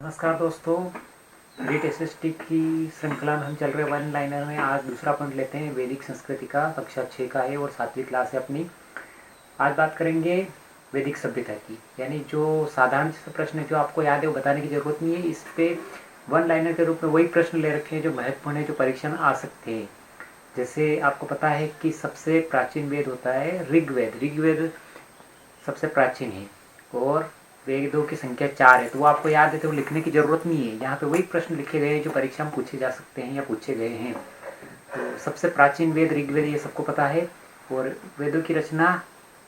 नमस्कार दोस्तों, रीट एसएसटी की श्रृंखला में हम चल रहे वन लाइनर में आज दूसरा पॉइंट लेते हैं। वैदिक संस्कृति का कक्षा 6 का है और 7वीं क्लास है अपनी। आज बात करेंगे वैदिक सभ्यता की, यानी जो साधारण से प्रश्न है जो आपको याद है वो बताने की जरूरत नहीं है। इस पे वन लाइनर के रूप में वही प्रश्न ले रखे हैं जो महत्वपूर्ण है, जो परीक्षा में आ सकते हैं। जैसे आपको पता है कि सबसे प्राचीन वेद होता है ऋग्वेद। ऋग्वेद सबसे प्राचीन है और वेदों की संख्या 4 है, तो वो आपको याद है, तो लिखने की जरूरत नहीं है। यहाँ पे वही प्रश्न लिखे गए हैं जो परीक्षा में पूछे जा सकते हैं या पूछे गए हैं। तो सबसे प्राचीन वेद ऋग्वेद, ये सबको पता है। और वेदों की रचना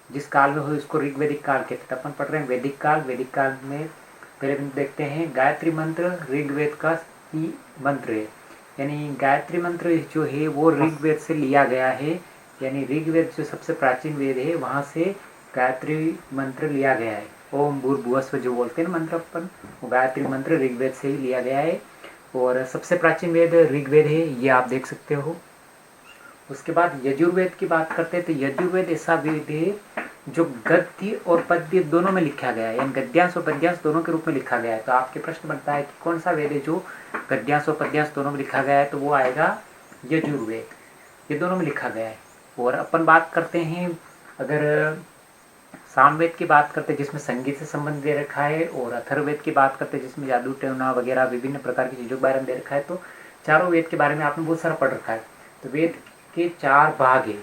जिस काल में हुई उसको ऋग्वेदिक काल कहते हैं। अपन पढ़ रहे हैं वैदिक काल। वैदिक काल में पहले देखते हैं गायत्री मंत्र ऋग्वेद का ही मंत्र है, यानी गायत्री मंत्र जो है वो ऋग्वेद से लिया गया है। यानी ऋग्वेद जो सबसे प्राचीन वेद है वहाँ से गायत्री मंत्र लिया गया है। ओम भूर्भुवस्व जो बोलते हैं ना मंत्र अपन, वो गायत्री मंत्र ऋग्वेद से ही लिया गया है। और सबसे प्राचीन वेद ऋग्वेद है, ये आप देख सकते हो। उसके बाद यजुर्वेद की बात करते हैं तो यजुर्वेद ऐसा वेद है जो गद्य और पद्य दोनों में लिखा गया है, यानी गद्यांश और पद्यांश दोनों के रूप में लिखा गया है। तो आपके प्रश्न बनता है कि कौन सा वेद है जो गद्यांश और पद्यांश दोनों में लिखा गया है, तो वो आएगा यजुर्वेद। ये दोनों में लिखा गया है। और अपन बात करते हैं अगर सामवेद की बात करते हैं जिसमें संगीत से संबंध दे रखा है, और अथर्ववेद की बात करते हैं जिसमें जादू टोना वगैरह विभिन्न प्रकार की चीज़ों के बारे में दे रखा है। तो चारों वेद के बारे में आपने बहुत सारा पढ़ रखा है। तो वेद के 4 भाग है,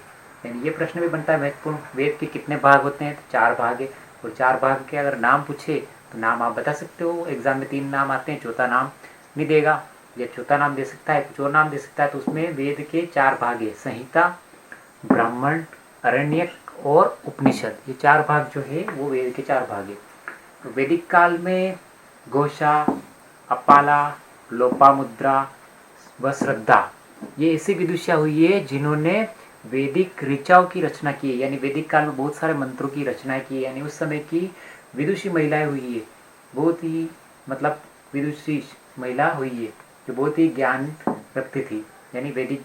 यानी ये प्रश्न भी बनता है महत्वपूर्ण, वेद के कितने भाग होते हैं, तो 4 भाग है। और 4 भाग के अगर नाम पूछे तो नाम आप बता सकते हो। एग्जाम में 3 नाम आते हैं, चौथा नाम नहीं देगा, या चौथा नाम दे सकता है, कुछ और नाम दे सकता है। तो उसमें वेद के 4 भाग है, संहिता, ब्राह्मण, अरण्यक और उपनिषद। ये 4 भाग जो है वो वेद के 4 भाग है। तो वैदिक काल में घोषा, अपाला, लोपामुद्रा व श्रद्धा, ये ऐसी विदुषियाँ हुई है जिन्होंने वैदिक ऋचाओं की रचना की है, यानी वैदिक काल में बहुत सारे मंत्रों की रचना की है। यानी उस समय की विदुषी महिलाएं हुई है, बहुत ही मतलब विदुषी महिला हुई है जो बहुत ही ज्ञान रखती थी। यानी वैदिक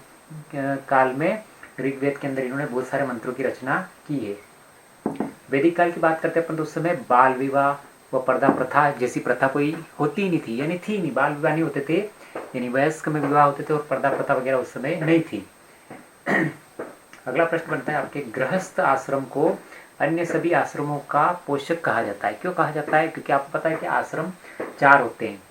काल में ऋग्वेद के अंदर इन्होंने बहुत सारे मंत्रों की रचना की है। वैदिक काल की बात करते हैं अपन तो उस समय बाल विवाह व पर्दा प्रथा जैसी प्रथा कोई होती ही नहीं थी, यानी थी नहीं, बाल विवाह नहीं होते थे, यानी वयस्क में विवाह होते थे और पर्दा प्रथा वगैरह उस समय नहीं थी। अगला प्रश्न बनता है आपके, गृहस्थ आश्रम को अन्य सभी आश्रमों का पोषक कहा जाता है। क्यों कहा जाता है? क्योंकि आपको पता है कि आश्रम 4 होते हैं।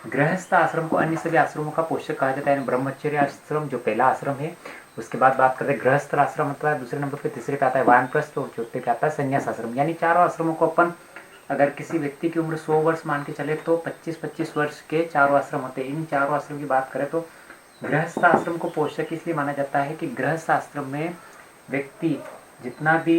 गृहस्थ आश्रम को अन्य सभी आश्रमों का पोषक कहा जाता है। ब्रह्मचर्य आश्रम जो पहला आश्रम है, उसके बाद बात करते हैं गृहस्थ आश्रम आता है दूसरे नंबर पे, तीसरे पे आता है वानप्रस्थ और चौथे पे आता है संन्यास आश्रम। यानी 4 आश्रमों को अपन अगर किसी व्यक्ति की उम्र 100 वर्ष मान के चले तो 25-25 वर्ष के 4 आश्रम होते हैं। इन 4 आश्रम की बात करें तो गृहस्थ आश्रम को पोषक इसलिए माना जाता है कि गृहस्थ आश्रम में व्यक्ति जितना भी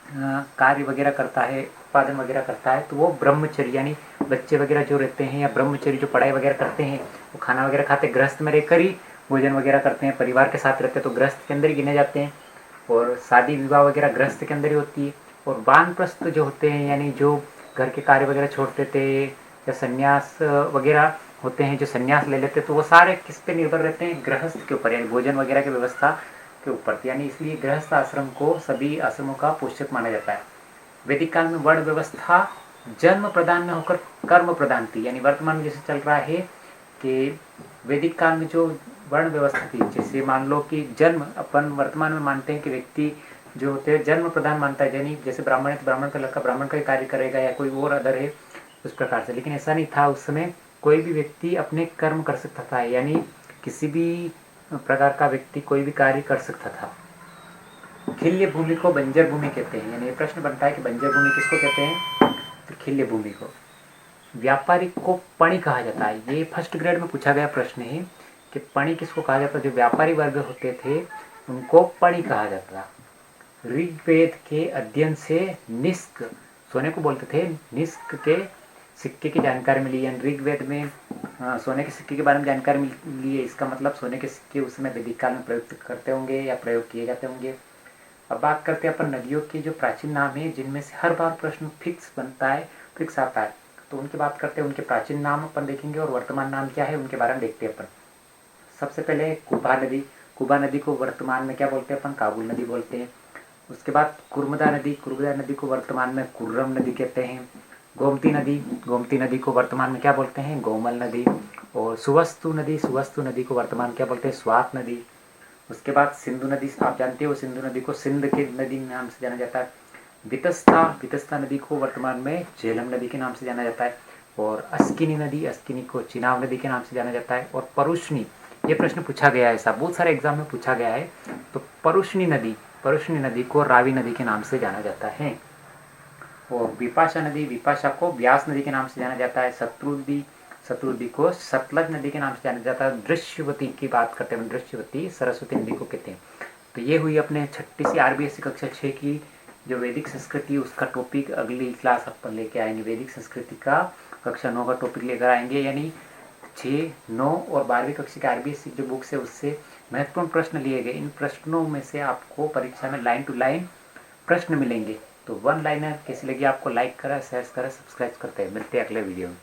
कार्य वगैरह करता है, उत्पादन वगैरह करता है, तो वो ब्रह्मचर्य यानी बच्चे वगैरह जो रहते हैं या ब्रह्मचर्य जो पढ़ाई वगैरह करते हैं वो खाना वगैरह खाते गृहस्थ में रहकर ही भोजन वगैरह करते हैं, परिवार के साथ रहते हैं, तो गृहस्थ के अंदर ही गिने जाते हैं। और शादी विवाह वगैरह गृहस्थ के अंदर ही होती है। और वानप्रस्थ जो होते हैं यानी जो घर के कार्य वगैरह छोड़ देते या संन्यास वगैरह होते हैं जो संन्यास ले लेते, तो वो सारे किस पे निर्भर रहते हैं? गृहस्थ के ऊपर, यानी भोजन वगैरह की व्यवस्था के ऊपर। यानी इसलिए गृहस्थ आश्रम को सभी आश्रमों का पोषक माना जाता है। वैदिक काल में वर्ण व्यवस्था जन्म प्रदान में होकर कर्म प्रदान थी। यानी वर्तमान में जैसे चल रहा है कि वैदिक काल में जो वर्ण व्यवस्था थी, जैसे मान लो कि जन्म अपन वर्तमान में मानते हैं कि व्यक्ति जो होते हैं जन्म प्रदान मानता है, यानी जैसे ब्राह्मण है तो ब्राह्मण का लड़का ब्राह्मण का ही कार्य करेगा या कोई और अदर है उस प्रकार से। लेकिन ऐसा नहीं था, उस समय कोई भी व्यक्ति अपने कर्म कर सकता था, यानी किसी भी प्रकार का व्यक्ति कोई भी कार्य कर सकता था। खिल्य भूमि को बंजर भूमि कहते हैं। यानी प्रश्न बनता है कि बंजर भूमि किसको कहते हैं? तो खिल्य भूमि को। व्यापारिक को पणि कहा जाता है। ये फर्स्ट ग्रेड में पूछा गया प्रश्न है कि पणि किसको कहा जाता है? जो व्यापारी वर्ग होते थे उनको पणि कहा जाता। ऋग्वेद के अध्ययन से निष्क, सोने को बोलते थे, निष्क के सिक्के की जानकारी मिली। यानी ऋग्वेद में सोने के सिक्के के बारे में जानकारी मिली है। इसका मतलब सोने के सिक्के उस समय वैदिक काल में प्रयुक्त करते होंगे या प्रयोग किए जाते होंगे। अब बात करते हैं अपन नदियों के जो प्राचीन नाम है जिनमें से हर बार प्रश्न फिक्स बनता है, फिक्स आता है, तो उनकी बात करते हैं। उनके प्राचीन नाम अपन देखेंगे और वर्तमान नाम क्या है उनके बारे में देखते हैं अपन। सबसे पहले कुबा नदी। कुबा नदी को वर्तमान में क्या बोलते हैं अपन? काबुल नदी बोलते हैं। उसके बाद कुर्मदा नदी। कुर्मदा नदी को वर्तमान में कुर्रम नदी कहते हैं। गोमती नदी को वर्तमान में क्या बोलते हैं? गोमल नदी। और सुवस्तु नदी को वर्तमान क्या बोलते हैं? स्वात नदी। उसके बाद सिंधु नदी, आप जानते हो सिंधु नदी को सिंध की नदी नाम से जाना जाता है। वितस्ता नदी को वर्तमान में झेलम नदी के नाम से जाना जाता है। और अस्किनी को चिनाब नदी के नाम से जाना जाता है। और परुष्णी, ये प्रश्न पूछा गया है, ऐसा बहुत सारे एग्जाम में पूछा गया है। तो परुष्णी नदी को रावी नदी के नाम से जाना जाता है। और विपाशा को ब्यास नदी के नाम से जाना जाता है। शत्रुद्री को सतलज नदी के नाम से जाना जाता है। दृश्यवती की बात करते हैं, दृश्यवती सरस्वती नदी को कहते हैं। तो ये हुई अपने छठी सी RBSC कक्षा 6 की जो वैदिक संस्कृति, उसका टॉपिक अगली क्लास अपन लेके आएंगे। वैदिक संस्कृति का कक्षा 9 का टॉपिक लेकर आएंगे, यानी 6, 9 और 12वीं कक्षा के RBSC जो बुक्स है उससे महत्वपूर्ण प्रश्न लिए गए। इन प्रश्नों में से आपको परीक्षा में लाइन टू लाइन प्रश्न मिलेंगे। तो वन लाइनर कैसी लगी आपको? लाइक करें, शेयर करें, सब्सक्राइब करते हैं। मिलते हैं अगले वीडियो में।